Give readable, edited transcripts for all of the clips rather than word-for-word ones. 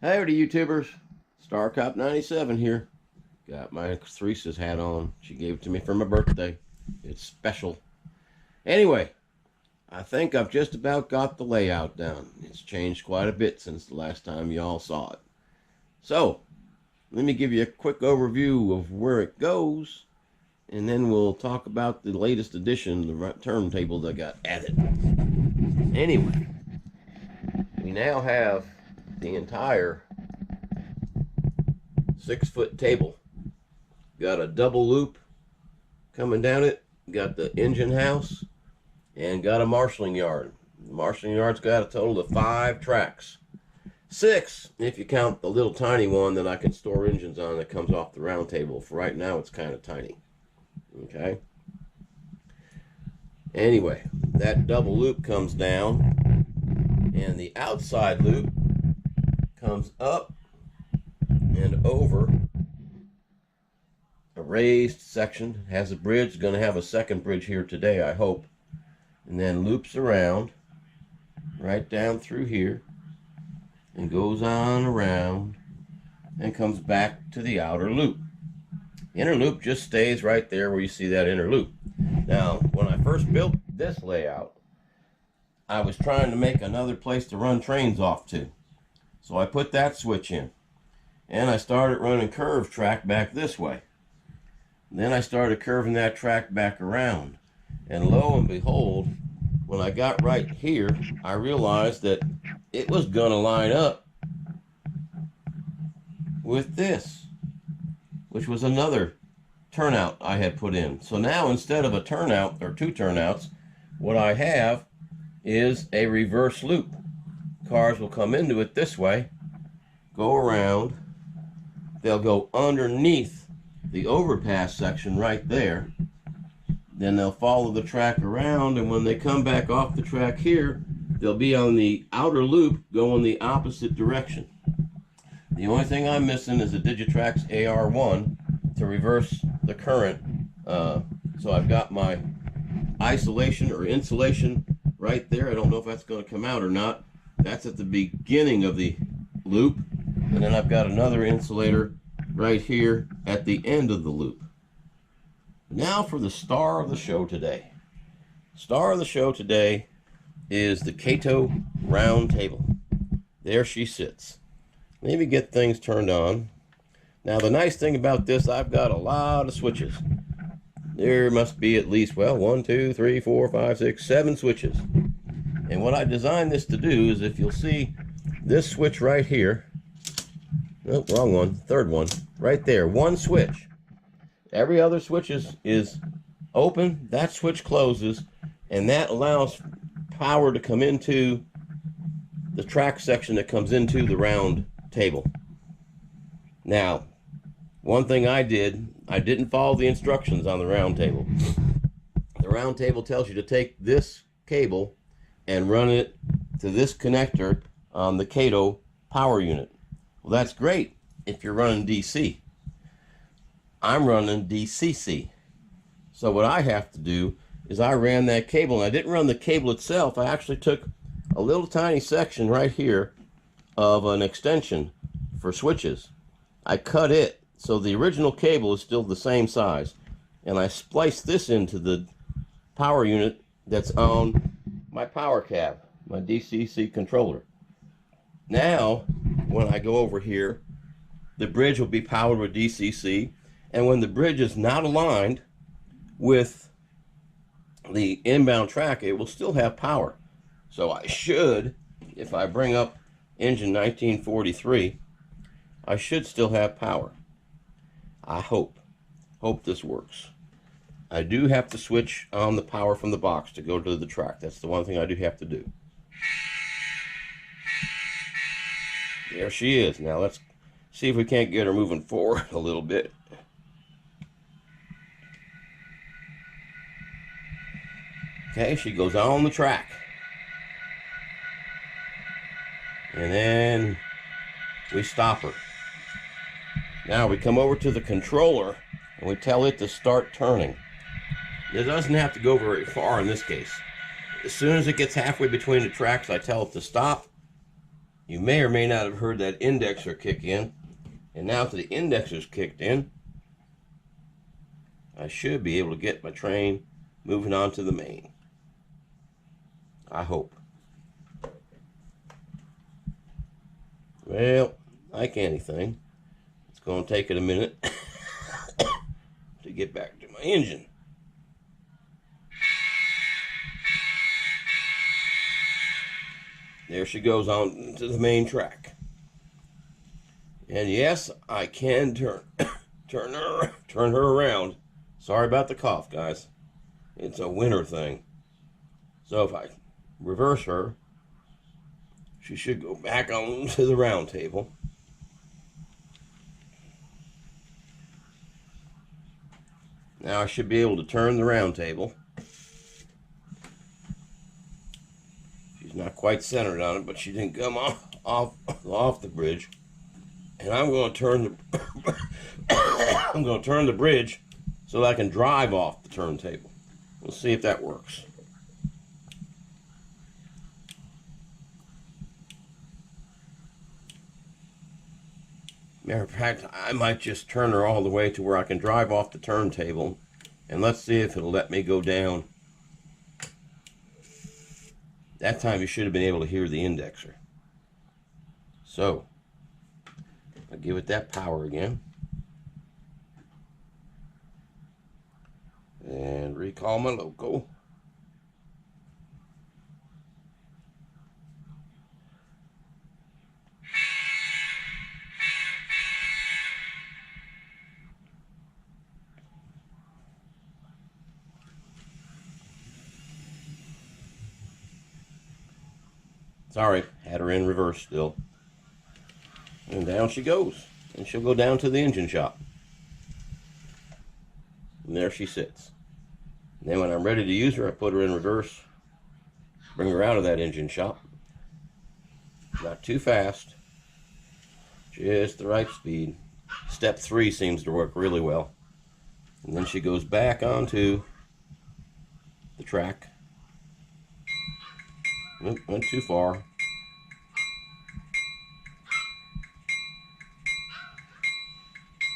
Howdy, YouTubers. StarCop97 here. Got my Theresa's hat on. She gave it to me for my birthday. It's special. Anyway, I think I've just about got the layout down. It's changed quite a bit since the last time y'all saw it. So, let me give you a quick overview of where it goes, and then we'll talk about the latest addition, the turntable that got added. Anyway, we now have the entire 6-foot table. Got a double loop coming down it, got the engine house, and got a marshalling yard. The marshalling yard's got a total of 5 tracks. 6 if you count the little tiny one that I can store engines on that comes off the round table. For right now it's kind of tiny. Okay. Anyway, that double loop comes down, and the outside loop comes up and over a raised section, has a bridge, going to have a second bridge here today, I hope, and then loops around right down through here and goes on around and comes back to the outer loop. Inner loop just stays right there where you see that inner loop. Now, when I first built this layout, I was trying to make another place to run trains off to. So I put that switch in, and I started running curved track back this way. Then I started curving that track back around, and lo and behold, when I got right here, I realized that it was gonna line up with this, which was another turnout I had put in. So now instead of a turnout or 2 turnouts, what I have is a reverse loop. Cars will come into it this way, go around, they'll go underneath the overpass section right there, then they'll follow the track around, and when they come back off the track here, they'll be on the outer loop going the opposite direction. The only thing I'm missing is a Digitrax AR1 to reverse the current, so I've got my isolation or insulation right there. I don't know if that's going to come out or not. That's at the beginning of the loop, and then I've got another insulator right here at the end of the loop. Now for the star of the show today. Star of the show today is the KATO round table. There she sits. Let me get things turned on. Now the nice thing about this, I've got a lot of switches. There must be at least, well, 1, 2, 3, 4, 5, 6, 7 switches. And what I designed this to do is, if you'll see this switch right here, oh, wrong one, third one, right there, one switch. Every other switch is open, that switch closes, and that allows power to come into the track section that comes into the round table. Now, one thing I didn't follow the instructions on the round table. The round table tells you to take this cable and run it to this connector on the KATO power unit. Well, that's great if you're running DC. I'm running DCC. So what I have to do is I ran that cable, and I didn't run the cable itself. I actually took a little tiny section right here of an extension for switches. I cut it, so the original cable is still the same size, and I spliced this into the power unit that's on my power cab, my DCC controller. Now, when I go over here, the bridge will be powered with DCC, and when the bridge is not aligned with the inbound track, it will still have power. So I should, if I bring up engine 1943, I should still have power. I hope this works. I do have to switch on the power from the box to go to the track. That's the one thing I do have to do. There she is. Now let's see if we can't get her moving forward a little bit. Okay, she goes on the track. And then we stop her. Now we come over to the controller and we tell it to start turning. It doesn't have to go very far in this case. As soon as it gets halfway between the tracks, I tell it to stop. you may or may not have heard that indexer kick in. And now that the indexer's kicked in, I should be able to get my train moving on to the main. I hope. Well, like anything, it's going to take it a minute to get back to my engine. There she goes on to the main track. And yes, I can turn her around. Sorry about the cough, guys. It's a winter thing. So if I reverse her, she should go back on to the round table. Now I should be able to turn the round table. She's not quite centered on it, but she didn't come off the bridge. And I'm going to turn the bridge so that I can drive off the turntable. We'll see if that works. Matter of fact, I might just turn her all the way to where I can drive off the turntable, and let's see if it'll let me go down. That time you should have been able to hear the indexer. So, I'll give it that power again. And recall my loco. Sorry, had her in reverse still. And down she goes. And she'll go down to the engine shop. And there she sits. And then when I'm ready to use her, I put her in reverse. Bring her out of that engine shop. Not too fast. Just the right speed. Step 3 seems to work really well. And then she goes back onto the track. Went too far.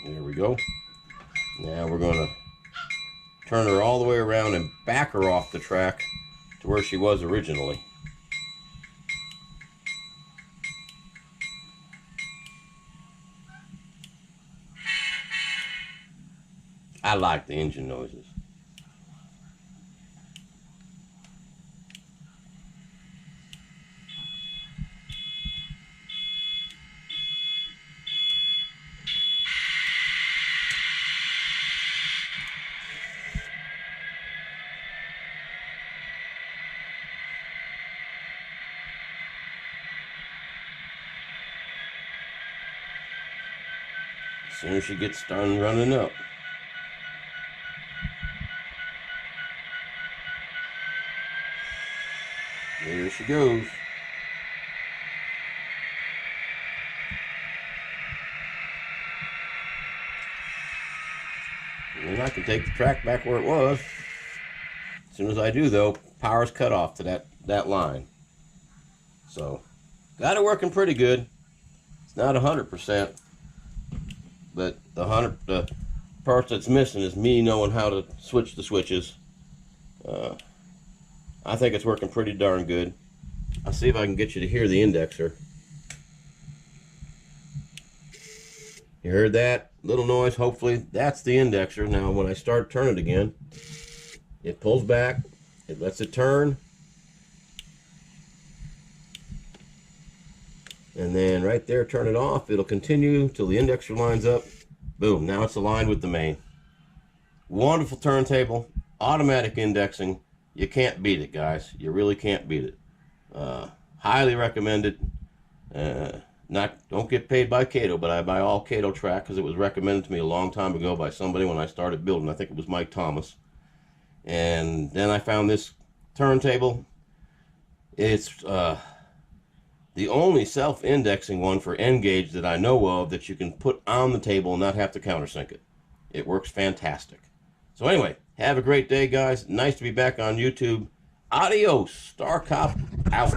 There we go. Now we're going to turn her all the way around and back her off the track to where she was originally. I like the engine noises. As soon as she gets done running up. There she goes. And I can take the track back where it was. As soon as I do, though, power's cut off to that line. So, got it working pretty good. It's not 100%, but the part that's missing is me knowing how to switch the switches. I think it's working pretty darn good. I'll see if I can get you to hear the indexer. You heard that little noise? Hopefully that's the indexer. Now when I start turning it again, it pulls back, it lets it turn, and then right there, turn it off. It'll continue till the indexer lines up. Boom, now it's aligned with the main. Wonderful turntable, automatic indexing. You can't beat it, guys. You really can't beat it. Highly recommend it. Don't get paid by KATO, but I buy all KATO track because it was recommended to me a long time ago by somebody when I started building. I think it was Mike Thomas. And then I found this turntable. It's the only self-indexing one for N-gauge that I know of that you can put on the table and not have to countersink it. It works fantastic. So anyway, have a great day, guys. Nice to be back on YouTube. Adios. Star Cop out.